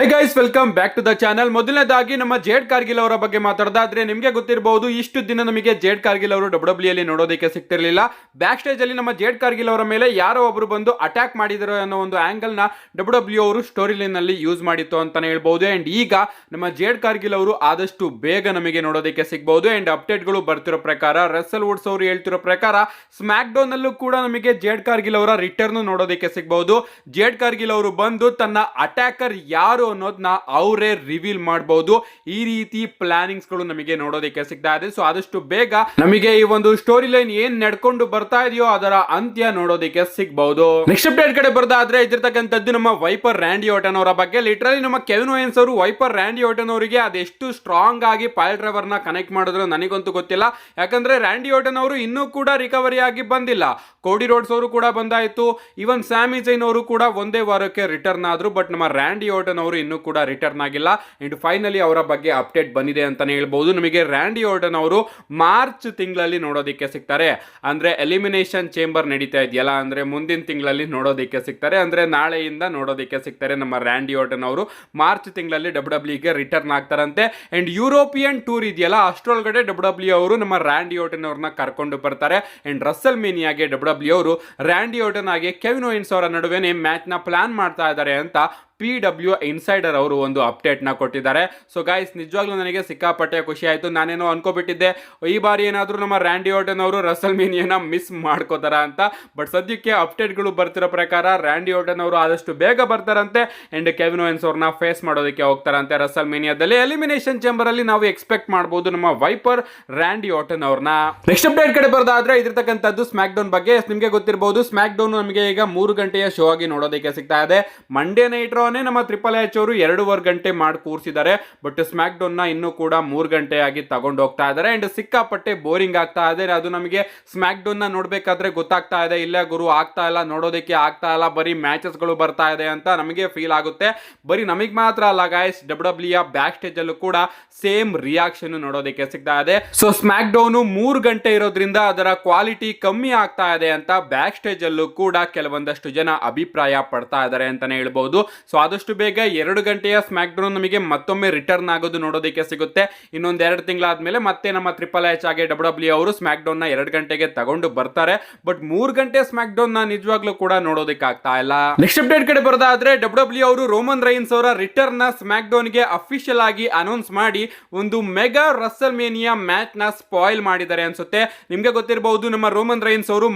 High guys, welcome back to the channel. ಮೊದಲನೇದಾಗಿ ನಮ್ಮ jade Kargil ಅವರ ಬಗ್ಗೆ ಮಾತಾಡೋದಾದ್ರೆ ನಿಮಗೆ ಗೊತ್ತಿರಬಹುದು, ಇಷ್ಟು ದಿನ ನಮಗೆ ಜೇಡ್ ಕಾರ್ಗಿಲ್ ಅವರು ಡಬ್ಲ್ಯೂ ಅಲ್ಲಿ ನೋಡೋದಕ್ಕೆ ಸಿಗ್ತಿರ್ಲಿಲ್ಲ. ಬ್ಯಾಕ್ ಸ್ಟೇಜ್ ಅಲ್ಲಿ ನಮ್ಮ ಜೇಡ್ ಕಾರ್ಗಿಲ್ ಅವರ ಮೇಲೆ ಯಾರೋ ಒಬ್ರು ಬಂದು ಅಟ್ಯಾಕ್ ಮಾಡಿದ್ರು ಅನ್ನೋ ಒಂದು ಆಂಗಲ್ ನ ಡಬ್ಲ್ಯೂ ಅವರು ಸ್ಟೋರಿ ಲೈನ್ ನಲ್ಲಿ ಯೂಸ್ ಮಾಡಿತ್ತು ಅಂತಾನೆ ಹೇಳ್ಬಹುದು. ಅಂಡ್ ಈಗ ನಮ್ಮ ಜೇಡ್ ಕಾರ್ಗಿಲ್ ಅವರು ಆದಷ್ಟು ಬೇಗ ನಮಗೆ ನೋಡೋದಕ್ಕೆ ಸಿಗಬಹುದು. ಅಂಡ್ ಅಪ್ಡೇಟ್ ಗಳು ಬರ್ತಿರೋ ಪ್ರಕಾರ, ರಸಲ್ ವುಡ್ಸ್ ಅವರು ಹೇಳ್ತಿರೋ ಪ್ರಕಾರ ಸ್ಮ್ಯಾಕ್ ಡೌನ್ ಅಲ್ಲೂ ಕೂಡ ನಮಗೆ ಜೇಡ್ ಕಾರ್ಗಿಲ್ ಅವರ ರಿಟರ್ನ್ ನೋಡೋದಕ್ಕೆ ಸಿಗಬಹುದು. ಜೇಡ್ ಕಾರ್ಗಿಲ್ ಅವರು ಬಂದು ತನ್ನ ಅಟ್ಯಾಕರ್ ಯಾರು ಅನ್ನೋದನ್ನ ಅವರೇ ರಿವೀಲ್ ಮಾಡಬಹುದು. ಈ ರೀತಿ ಪ್ಲಾನಿಂಗ್ಸ್ ಗಳು ನಮಗೆ ನೋಡೋದಕ್ಕೆ ಸಿಗ್ತಾ ಇದೆ. ಸೊ ಆದಷ್ಟು ಬೇಗ ನಮಗೆ ಈ ಒಂದು ಸ್ಟೋರಿ ಲೈನ್ ಏನ್ ನಡ್ಕೊಂಡು ಬರ್ತಾ ಇದೆಯೋ ಅದರ ಅಂತ್ಯ ನೋಡೋದಕ್ಕೆ ಸಿಗಬಹುದು. ನೆಕ್ಸ್ಟ್ ಅಪ್ಡೇಟ್ ಕಡೆ ಬರ್ದಾದ್ರೆ ಇದಿರ್ತಕ್ಕಂಥದ್ದು ನಮ್ಮ ವೈಪರ್ ರ್ಯಾಂಡಿ ಆರ್ಟನ್ ಅವರ ಬಗ್ಗೆ. ಲಿಟರಲಿ ನಮ್ಮ ಕೆವಿನ್ ಓವೆನ್ಸ್ ಅವರು ವೈಪರ್ ರ್ಯಾಂಡಿ ಆರ್ಟನ್ ಅವರಿಗೆ ಅದೆಷ್ಟು ಸ್ಟ್ರಾಂಗ್ ಆಗಿ ಪೈಲ್ ಡ್ರೈವರ್ ನ ಕನೆಕ್ಟ್ ಮಾಡಿದ್ರು ನನಗಂತೂ ಗೊತ್ತಿಲ್ಲ. ಯಾಕಂದ್ರೆ ರ್ಯಾಂಡಿ ಆರ್ಟನ್ ಅವರು ಇನ್ನೂ ಕೂಡ ರಿಕವರಿ ಆಗಿ ಬಂದಿಲ್ಲ. ಕೋಡಿ ರೋಡ್ಸ್ ಅವರು ಕೂಡ ಬಂದಾಯ್ತು, ಇವನ್ ಸ್ಯಾಮಿ ಜೈನ್ ಅವರು ಕೂಡ ಒಂದೇ ವಾರಕ್ಕೆ ರಿಟರ್ನ್ ಆದ್ರು. ಬಟ್ ನಮ್ಮ ರ್ಯಾಂಡಿ ಆರ್ಟನ್ ಅವರು ಇನ್ನೂ ಕೂಡ ರಿಟರ್ನ್ ಆಗಿಲ್ಲ. ಅಂಡ್ ಫೈನಲಿ ಅವರ ಬಗ್ಗೆ ಅಪ್ಡೇಟ್ ಬಂದಿದೆ ಅಂತಾನೆ ಹೇಳ್ಬಹುದು. ನಮಗೆ ರ್ಯಾಂಡಿ ಆರ್ಟನ್ ಅವರು ಮಾರ್ಚ್ ತಿಂಗಳಲ್ಲಿ ನೋಡೋದಕ್ಕೆ ಸಿಗ್ತಾರೆ. ಅಂದ್ರೆ ಎಲಿಮಿನೇಷನ್ ಚೇಂಬರ್ ನಡೀತಾ ಇದೆಯಲ್ಲ, ಅಂದ್ರೆ ಮುಂದಿನ ತಿಂಗಳಲ್ಲಿ ನೋಡೋದಕ್ಕೆ ಸಿಗ್ತಾರೆ. ಅಂದ್ರೆ ನಾಳೆಯಿಂದ ನೋಡೋದಕ್ಕೆ ಸಿಗ್ತಾರೆ. ನಮ್ಮ ರ್ಯಾಂಡಿ ಆರ್ಟನ್ ಅವರು ಮಾರ್ಚ್ ತಿಂಗಳಲ್ಲಿ ಡಬ್ಲ್ಯೂಗೆ ರಿಟರ್ನ್ ಆಗ್ತಾರಂತೆ. ಅಂಡ್ ಯುರೋಪಿಯನ್ ಟೂರ್ ಇದೆಯಲ್ಲ, ಅಷ್ಟರೊಳಗಡೆ ಡಬ್ಲ್ಯೂ ಅವರು ನಮ್ಮ ರ್ಯಾಂಡಿ ಆರ್ಟನ್ ಅವ್ರನ್ನ ಕರ್ಕೊಂಡು ಬರ್ತಾರೆ. ಅಂಡ್ ರಸಲ್ ಮೇನಿಯಾಗೆ ಡಬ್ಲ್ಯೂ ಅವರು ರ್ಯಾಂಡಿ ಆರ್ಟನ್ ಆಗಿ ಕೆವಿನ್ ಓವೆನ್ಸ್ ಅವರ ನಡುವೆ ಮ್ಯಾಚ್ ನ ಪ್ಲಾನ್ ಮಾಡ್ತಾ ಇದ್ದಾರೆ ಅಂತ PW ಇನ್ಸೈಡರ್ ಅವರು ಒಂದು ಅಪ್ಡೇಟ್ ನ ಕೊಟ್ಟಿದ್ದಾರೆ. ಸೊ ಗೈಸ್, ನಿಜವಾಗ್ಲೂ ನನಗೆ ಸಿಕ್ಕಾಪಟ್ಟೆ ಖುಷಿ ಆಯ್ತು. ನಾನೇನೋ ಅನ್ಕೋಬಿಟ್ಟಿದ್ದೆ ಈ ಬಾರಿ ಏನಾದರೂ ನಮ್ಮ ರ್ಯಾಂಡಿ ಆರ್ಟನ್ ಅವರು ರಸಲ್ ಮೇನಿಯಾನ ಮಿಸ್ ಮಾಡ್ಕೋತಾರ ಅಂತ. ಬಟ್ ಸದ್ಯಕ್ಕೆ ಅಪ್ಡೇಟ್ ಗಳು ಬರ್ತಿರೋ ಪ್ರಕಾರ ರ್ಯಾಂಡಿ ಆರ್ಟನ್ ಅವರು ಆದಷ್ಟು ಬೇಗ ಬರ್ತಾರಂತೆ. ಅಂಡ್ ಕೆವಿನ್ ಓವೆನ್ಸ್ ಅವ್ರನ್ನ ಫೇಸ್ ಮಾಡೋದಕ್ಕೆ ಹೋಗ್ತಾರಂತೆ ರಸಲ್ ಮೇನಿಯಾದಲ್ಲಿ. ಎಲಿಮಿನೇಷನ್ ಚೇಂಬರ್ ಅಲ್ಲಿ ನಾವು ಎಕ್ಸ್ಪೆಕ್ಟ್ ಮಾಡಬಹುದು ನಮ್ಮ ವೈಪರ್ ರ್ಯಾಂಡಿ ಆರ್ಟನ್ ಅವ್ರನ್ನ. ನೆಕ್ಸ್ಟ್ ಅಪ್ಡೇಟ್ ಕಡೆ ಬರ್ದಾದ್ರೆ ಇದಿರ್ತಕ್ಕಂಥದ್ದು ಸ್ಮ್ಯಾಕ್ ಡೌನ್ ಬಗ್ಗೆ. ನಿಮಗೆ ಗೊತ್ತಿರಬಹುದು, ಸ್ಮ್ಯಾಕ್ ಡೌನ್ ನಮಗೆ ಈಗ 3 ಗಂಟೆಯ ಶೋ ಆಗಿ ನೋಡೋದಕ್ಕೆ ಸಿಗ್ತಾ ಇದೆ. ಮಂಡೇ ನೈಟ್ ನಮ್ಮ ಟ್ರಿಪಲ್ ಎಚ್ ಅವರು 2.5 ಗಂಟೆ ಮಾಡಿ ಕೂರಿಸಿದ್ದಾರೆ. ಬಟ್ ಸ್ಮ್ಯಾಕ್ ಡೌನ್ ನ ಇನ್ನೂ ಕೂಡ 3 ಗಂಟೆ ಆಗಿ ತಗೊಂಡು ಹೋಗ್ತಾ ಇದ್ದಾರೆ. ಅಂಡ್ ಸಿಕ್ಕಾಪಟ್ಟೆ ಬೋರಿಂಗ್ ಆಗ್ತಾ ಇದೆ. ಅದು ನಮಗೆ ಸ್ಮ್ಯಾಕ್ ಡೌನ್ ನ ನೋಡ್ಬೇಕಾದ್ರೆ ಗೊತ್ತಾಗ್ತಾ ಇದೆ, ಇಲ್ಲ ಗುರು ಆಗ್ತಾ ಇಲ್ಲ, ನೋಡೋದಕ್ಕೆ ಆಗ್ತಾ ಇಲ್ಲ, ಬರೀ ಮ್ಯಾಚಸ್ ಗಳು ಬರ್ತಾ ಇದೆ ಅಂತ ನಮಗೆ ಫೀಲ್ ಆಗುತ್ತೆ. ಬರೀ ನಮಗೆ ಮಾತ್ರ ಅಲ್ಲ ಗೈಸ್, ಡಬ್ಲ್ಯೂ ಬ್ಯಾಕ್ ಸ್ಟೇಜ್ ಅಲ್ಲೂ ಕೂಡ ಸೇಮ್ ರಿಯಾಕ್ಷನ್ ನೋಡೋದಕ್ಕೆ ಸಿಗ್ತಾ ಇದೆ. ಸೊ ಸ್ಮ್ಯಾಕ್ ಡೌನ್ 3 ಗಂಟೆ ಇರೋದ್ರಿಂದ ಅದರ ಕ್ವಾಲಿಟಿ ಕಮ್ಮಿ ಆಗ್ತಾ ಇದೆ ಅಂತ ಬ್ಯಾಕ್ ಸ್ಟೇಜ್ ಅಲ್ಲೂ ಕೂಡ ಕೆಲವೊಂದಷ್ಟು ಜನ ಅಭಿಪ್ರಾಯ ಪಡ್ತಾ ಇದ್ದಾರೆ ಅಂತಾನೆ ಹೇಳ್ಬಹುದು. ಸೊ ಆದಷ್ಟು ಬೇಗ 2 ಗಂಟೆಯ ಸ್ಮ್ಯಾಕ್ ಡೌನ್ ನಮಗೆ ಮತ್ತೊಮ್ಮೆ ರಿಟರ್ನ್ ಆಗೋದು ನೋಡೋದಕ್ಕೆ ಸಿಗುತ್ತೆ. ಇನ್ನೊಂದು 2 ತಿಂಗಳಾದ್ಮೇಲೆ ಮತ್ತೆ ನಮ್ಮ ಟ್ರಿಪಲ್ ಎಚ್ ಆಗಿ ಡಬ್ಲ್ಯೂ ಅವರು ಸ್ಮ್ಯಾಕ್ ಡೌನ್ ನ 2 ಗಂಟೆಗೆ ತಗೊಂಡು ಬರ್ತಾರೆ. ಬಟ್ 3 ಗಂಟೆ ಸ್ಮ್ಯಾಕ್ ಡೌನ್ ನ ನಿಜವಾಗ್ಲೂ ಕೂಡ ನೋಡೋದಕ್ಕೆ ಆಗ್ತಾ ಇಲ್ಲ. ನೆಕ್ಸ್ಟ್ ಅಪ್ಡೇಟ್ ಕಡೆ ಬರೋದಾದ್ರೆ ಡಬ್ಲ್ಯೂ ಅವರು ರೋಮನ್ ರೈನ್ಸ್ ಅವರ ರಿಟರ್ನ್ ನ ಸ್ಮ್ಯಾಕ್ ಡೌನ್ ಗೆ ಅಫಿಷಿಯಲ್ ಆಗಿ ಅನೌನ್ಸ್ ಮಾಡಿ ಒಂದು ಮೆಗಾ ರಸಲ್ ಮೇನಿಯಾ ಮ್ಯಾಚ್ ನ ಸ್ಪಾಯಿಲ್ ಮಾಡಿದ್ದಾರೆ ಅನ್ಸುತ್ತೆ. ನಿಮ್ಗೆ ಗೊತ್ತಿರಬಹುದು, ನಮ್ಮ ರೋಮನ್ ರೈನ್ಸ್ ಅವರು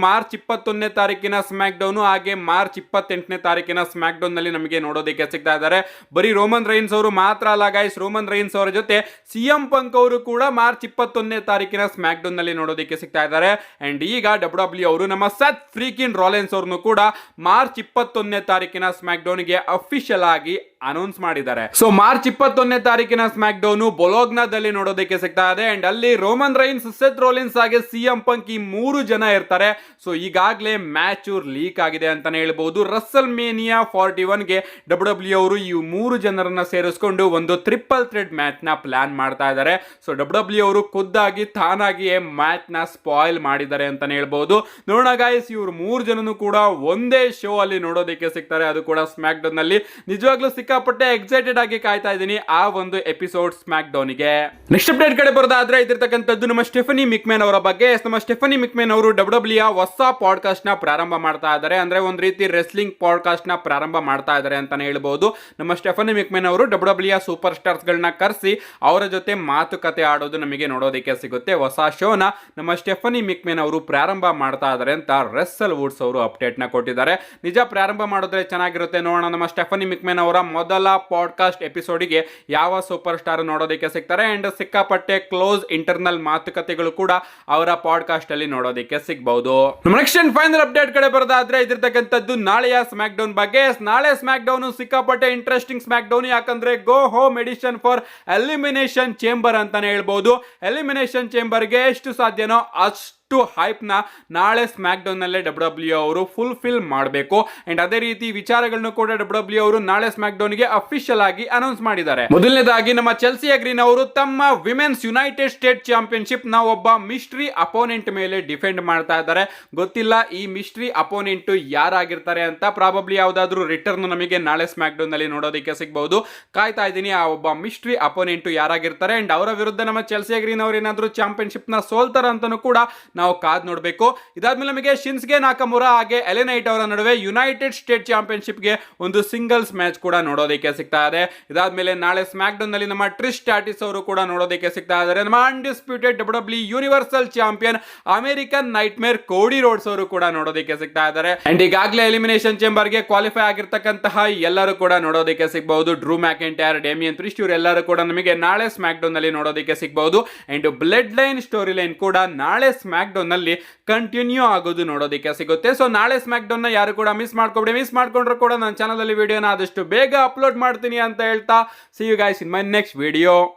ಮಾರ್ಚ್ 21ನೇ ತಾರೀಕಿನ ಸ್ಮ್ಯಾಕ್ ಡೌನ್ ಹಾಗೆ ಮಾರ್ಚ್ 28ನೇ ತಾರೀಕಿನ ಸ್ಮ್ಯಾಕ್ ಡೌನ್ ನಲ್ಲಿ ನಮಗೆ ನೋಡೋದಕ್ಕೆ ಸಿಗ್ತಾ ಇದ್ದಾರೆ. ಬರೀ ರೋಮನ್ ರೈನ್ಸ್ ಅವರು ಮಾತ್ರ ಅಲ್ಲ ಗೈಸ್, ರೋಮನ್ ರೈನ್ಸ್ ಅವರ ಜೊತೆ ಸಿಎಂ ಪಂಕ್ ಅವರು ಕೂಡ ಮಾರ್ಚ್ 21ನೇ ತಾರೀಕಿನ ಸ್ಮ್ಯಾಕ್ ಡೌನ್ ನಲ್ಲಿ ನೋಡೋದಕ್ಕೆ ಸಿಗ್ತಾ ಇದ್ದಾರೆ. ಅಂಡ್ ಈಗ ಡಬ್ಲ್ಯೂ ಅವರು ನಮ್ಮ ಸತ್ ಫ್ರೀಕಿನ್ ರಾಲೆನ್ಸ್ ಅವ್ರನ್ನು ಕೂಡ ಮಾರ್ಚ್ 21ನೇ ತಾರೀಕಿನ ಸ್ಮ್ಯಾಕ್ ಡೌನ್ ಗೆ ಅಫಿಷಿಯಲ್ ಆಗಿ ಅನೌನ್ಸ್ ಮಾಡಿದ್ದಾರೆ. ಸೊ ಮಾರ್ಚ್ 21ನೇ ತಾರೀಕಿನ ಸ್ಮ್ಯಾಕ್ ಡೌನ್ ಬೊಲೋಗ್ನಾದಲ್ಲಿ ನೋಡೋದಕ್ಕೆ ಸಿಗ್ತಾ ಇದೆ. ಅಂಡ್ ಅಲ್ಲಿ ರೋಮನ್ ರೈನ್ಸ್, ಸೆತ್ ರೋಲಿನ್ಸ್ ಹಾಗೆ ಸಿಎಂ ಪಂಕ್ ಈ 3 ಜನ ಇರ್ತಾರೆ. ಸೊ ಈಗಾಗಲೇ ಮ್ಯಾಚ್ ಲೀಕ್ ಆಗಿದೆ ಅಂತಾನೆ ಹೇಳ್ಬಹುದು. ರಸಲ್ ಮೇನಿಯಾ 41 ಗೆ ಡಬ್ಲ್ಯೂ ಅವರು ಈ 3 ಜನರನ್ನ ಸೇರಿಸಿಕೊಂಡು ಒಂದು ಟ್ರಿಪಲ್ ಥ್ರೆಡ್ ಮ್ಯಾಚ್ ನ ಪ್ಲಾನ್ ಮಾಡ್ತಾ ಇದ್ದಾರೆ. ಸೊ ಡಬ್ಲ್ಯೂ ಅವರು ಖುದ್ದಾಗಿ ತಾನಾಗಿಯೇ ಮ್ಯಾಚ್ ನ ಸ್ಪಾಯಿಲ್ ಮಾಡಿದ್ದಾರೆ ಅಂತಾನೆ ಹೇಳ್ಬಹುದು. ನೋಡೋಣ ಗೈಸ್, ಇವರು 3 ಜನನು ಕೂಡ ಒಂದೇ ಶೋ ಅಲ್ಲಿ ನೋಡೋದಕ್ಕೆ ಸಿಗ್ತಾರೆ, ಅದು ಕೂಡ ಸ್ಮ್ಯಾಕ್ ಡೌನ್ ನಲ್ಲಿ. ನಿಜವಾಗ್ಲೂ ಸಿಕ್ಕಾಪಟ್ಟೆ ಎಕ್ಸೈಟೆಡ್ ಆಗಿ ಕಾಯ್ತಾ ಇದ್ದೀನಿ ಆ ಒಂದು ಎಪಿಸೋಡ್ ಸ್ಮ್ಯಾಕ್ ಡೌನ್ ಗೆ. ನೆಕ್ಸ್ಟ್ ಅಪ್ಡೇಟ್ ಕಡೆ ಬರೋದಾದ್ರೆ ಇದಿರ್ತಕ್ಕಂಥದ್ದು ನಮ್ಮ ಸ್ಟೆಫನಿ ಮಿಕ್ಮ್ಯಾನ್ ಅವರ ಬಗ್ಗೆ. ನಮ್ಮ ಸ್ಟೆಫನಿ ಮಿಕ್ಮ್ಯಾನ್ ಅವರು ಡಬ್ಲ್ಯೂ ಹೊಸ ಪಾಡ್ಕಾಸ್ಟ್ ನ ಪ್ರಾರಂಭ ಮಾಡ್ತಾ ಇದ್ದಾರೆ. ಅಂದ್ರೆ ಒಂದು ರೀತಿ ರೆಸ್ಲಿಂಗ್ ಪಾಡ್ಕಾಸ್ಟ್ ನ ಪ್ರಾರಂಭ ಮಾಡ್ತಾ ಇದ್ದಾರೆ ಅಂತಾನೆ ಹೇಳ್ಬಹುದು. ನಮ್ಮ ಸ್ಟೆಫನಿ ಮಿಕ್ಮ್ಯಾನ್ ಅವರು ಡಬ್ಲ್ಯೂ ಸೂಪರ್ ಸ್ಟಾರ್ಸ್ ಗಳನ್ನ ಕರೆಸಿ ಅವರ ಜೊತೆ ಮಾತುಕತೆ ಆಡೋದು ನಮಗೆ ನೋಡೋದಕ್ಕೆ ಸಿಗುತ್ತೆ. ಹೊಸ ಶೋನ ನಮ್ಮ ಸ್ಟೆಫನಿ ಮಿಕ್ಮ್ಯಾನ್ ಅವರು ಪ್ರಾರಂಭ ಮಾಡ್ತಾ ಇದ್ದಾರೆ ಅಂತ ರಸಲ್ ವುಡ್ಸ್ ಅವರು ಅಪ್ಡೇಟ್ ನ ಕೊಟ್ಟಿದ್ದಾರೆ. ನಿಜ ಪ್ರಾರಂಭ ಮಾಡಿದ್ರೆ ಚೆನ್ನಾಗಿರುತ್ತೆ. ನೋಡೋಣ ನಮ್ಮ ಸ್ಟೆಫನಿ ಮಿಕ್ಮ್ಯಾನ್ ಅವರ ಮೊದಲ ಪಾಡ್ಕಾಸ್ಟ್ ಎಪಿಸೋಡಿಗೆ ಯಾವ ಸೂಪರ್ ಸ್ಟಾರ್ ನೋಡೋದಕ್ಕೆ ಸಿಗ್ತಾರೆ. ಅಂಡ್ ಸಿಕ್ಕಾಪಟ್ಟೆ ಕ್ಲೋಸ್ ಇಂಟರ್ನಲ್ ಮಾತುಕತೆಗಳು ಕೂಡ ಅವರ ಪಾಡ್ಕಾಸ್ಟ್ ಅಲ್ಲಿ ನೋಡೋದಕ್ಕೆ ಸಿಗಬಹುದು. ನೆಕ್ಸ್ಟ್ ಅಂಡ್ ಫೈನಲ್ ಅಪ್ಡೇಟ್ ಕಡೆ ಬರೋದಾದ್ರೆ ಇದಿರ್ತಕ್ಕಂಥದ್ದು ನಾಳೆಯ ಸ್ಮ್ಯಾಕ್ ಡೌನ್ ಬಗ್ಗೆ. ನಾಳೆ ಸ್ಮ್ಯಾಕ್ ಡೌನ್ ಸಿಕ್ಕಾಪಟ್ಟೆ ಇಂಟ್ರೆಸ್ಟಿಂಗ್ ಸ್ಮ್ಯಾಕ್ ಡೌನ್, ಯಾಕಂದ್ರೆ go home edition for elimination chamber ಅಂತಾನೆ ಹೇಳ್ಬಹುದು. ಎಲಿಮಿನೇಷನ್ ಚೇಂಬರ್ ಗೆ ಎಷ್ಟು ಸಾಧ್ಯನೋ ಅಷ್ಟು ಹೈಪ್ ನ ನಾಳೆ ಸ್ಮ್ಯಾಕ್ ಡೌನ್ ನಲ್ಲೇ ಡಬ್ಲ್ಯೂ ಅವರು ಫುಲ್ಫಿಲ್ ಮಾಡಬೇಕು. ಅಂಡ್ ಅದೇ ರೀತಿ ವಿಚಾರಗಳನ್ನು ಕೂಡ ಡಬ್ಲ್ಯೂ ಅವರು ನಾಳೆ ಸ್ಮ್ಯಾಕ್ ಡೌನ್ ಗೆ ಅಫಿಷಿಯಲ್ ಆಗಿ ಅನೌನ್ಸ್ ಮಾಡಿದ್ದಾರೆ. ಮೊದಲನೇದಾಗಿ ನಮ್ಮ ಚೆಲ್ಸಿಯಾ ಗ್ರೀನ್ ಅವರು ತಮ್ಮ ವಿಮೆನ್ಸ್ ಯುನೈಟೆಡ್ ಸ್ಟೇಟ್ ಚಾಂಪಿಯನ್ಶಿಪ್ ನ ಒಬ್ಬ ಮಿಸ್ಟ್ರಿ ಅಪೋನೆಂಟ್ ಮೇಲೆ ಡಿಫೆಂಡ್ ಮಾಡ್ತಾ ಇದ್ದಾರೆ. ಗೊತ್ತಿಲ್ಲ ಈ ಮಿಸ್ಟ್ರಿ ಅಪೋನೆಂಟ್ ಯಾರಾಗಿರ್ತಾರೆ ಅಂತ. ಪ್ರಾಬಬ್ಲಿ ಯಾವ್ದಾದ್ರು ರಿಟರ್ನ್ ನಮಗೆ ನಾಳೆ ಸ್ಮ್ಯಾಕ್ ಡೌನ್ ನಲ್ಲಿ ನೋಡೋದಕ್ಕೆ ಸಿಗಬಹುದು. ಕಾಯ್ತಾ ಇದ್ದೀನಿ ಆ ಒಬ್ಬ ಮಿಸ್ಟ್ರಿ ಅಪೋನೆಂಟ್ ಯಾರಾಗಿರ್ತಾರೆ. ಅಂಡ್ ಅವರ ವಿರುದ್ಧ ನಮ್ಮ ಚೆಲ್ಸಿಯಾ ಗ್ರೀನ್ ಅವರು ಏನಾದ್ರು ಚಾಂಪಿಯನ್ಶಿಪ್ ನ ಸೋಲ್ತಾರ ಅಂತಾನೂ ಕೂಡ ನಾವು ಕಾದ್ ನೋಡ್ಬೇಕು. ಇದಾದ್ಮೇಲೆ ನಮಗೆ ಶಿನ್ಸ್ಗೆ ನಾಕಮುರಾ ಹಾಗೆ ಎಲೆ ನೈಟ್ ಅವರ ನಡುವೆ ಯುನೈಟೆಡ್ ಸ್ಟೇಟ್ ಚಾಂಪಿಯನ್ಶಿಪ್ ಗೆ ಒಂದು ಸಿಂಗಲ್ಸ್ ಮ್ಯಾಚ್ ಕೂಡ ನೋಡೋದಕ್ಕೆ ಸಿಗ್ತಾ ಇದೆ. ಇದಾದ್ಮೇಲೆ ನಾಳೆ ಸ್ಮ್ಯಾಕ್ ಡೌನ್ ನಲ್ಲಿ ನಮ್ಮ ಟ್ರಿಶ್ ಸ್ಟ್ರಾಟಸ್ ಅವರು ಕೂಡ ನೋಡೋದಕ್ಕೆ ಸಿಗ್ತಾ ಇದ್ದಾರೆ. ನಮ್ಮ undisputed W universal champion American night ಮೇರ್ ಕೋಡಿ ರೋಡ್ಸ್ ಅವರು ಕೂಡ ನೋಡೋದಕ್ಕೆ ಸಿಗ್ತಾ ಇದ್ದಾರೆ. ಅಂಡ್ ಈಗಾಗಲೇ ಎಲಿಮಿನೇಷನ್ ಚೇಂಬರ್ ಗೆ ಕ್ವಾಲಿಫೈ ಆಗಿರ್ತಕ್ಕಂತಹ ಎಲ್ಲರೂ ಕೂಡ ನೋಡೋದಕ್ಕೆ ಸಿಗಬಹುದು. ಡ್ರೂ ಮ್ಯಾಕೆಂಟೈರ್, ಡೇಮಿಯನ್ ಪ್ರಿಸ್ಟ್ ಇವರೆಲ್ಲರೂ ಕೂಡ ನಮಗೆ ನಾಳೆ ಸ್ಮ್ಯಾಕ್ ಡೌನ್ ನಲ್ಲಿ ನೋಡೋದಕ್ಕೆ ಸಿಗಬಹುದು. And blood line story line ಕೂಡ ನಾಳೆ ಸ್ಮ್ಯಾಕ್ ಡೌನ್ ನಲ್ಲಿ ಕಂಟಿನ್ಯೂ ಆಗೋದು ನೋಡೋದಕ್ಕೆ ಸಿಗುತ್ತೆ. ಸೊ ನಾಳೆ ಸ್ಮ್ಯಾಕ್ ಡೌನ್ ನ ಯಾರು ಕೂಡ ಮಿಸ್ ಮಾಡ್ಕೊಬೇಡಿ. ಮಿಸ್ ಮಾಡ್ಕೊಂಡ್ರು ಕೂಡ ನನ್ನ ಚಾನಲ್ ಅಲ್ಲಿ ವಿಡಿಯೋನ ಆದಷ್ಟು ಬೇಗ ಅಪ್ಲೋಡ್ ಮಾಡ್ತೀನಿ ಅಂತ ಹೇಳ್ತಾ, see you guys in my next video.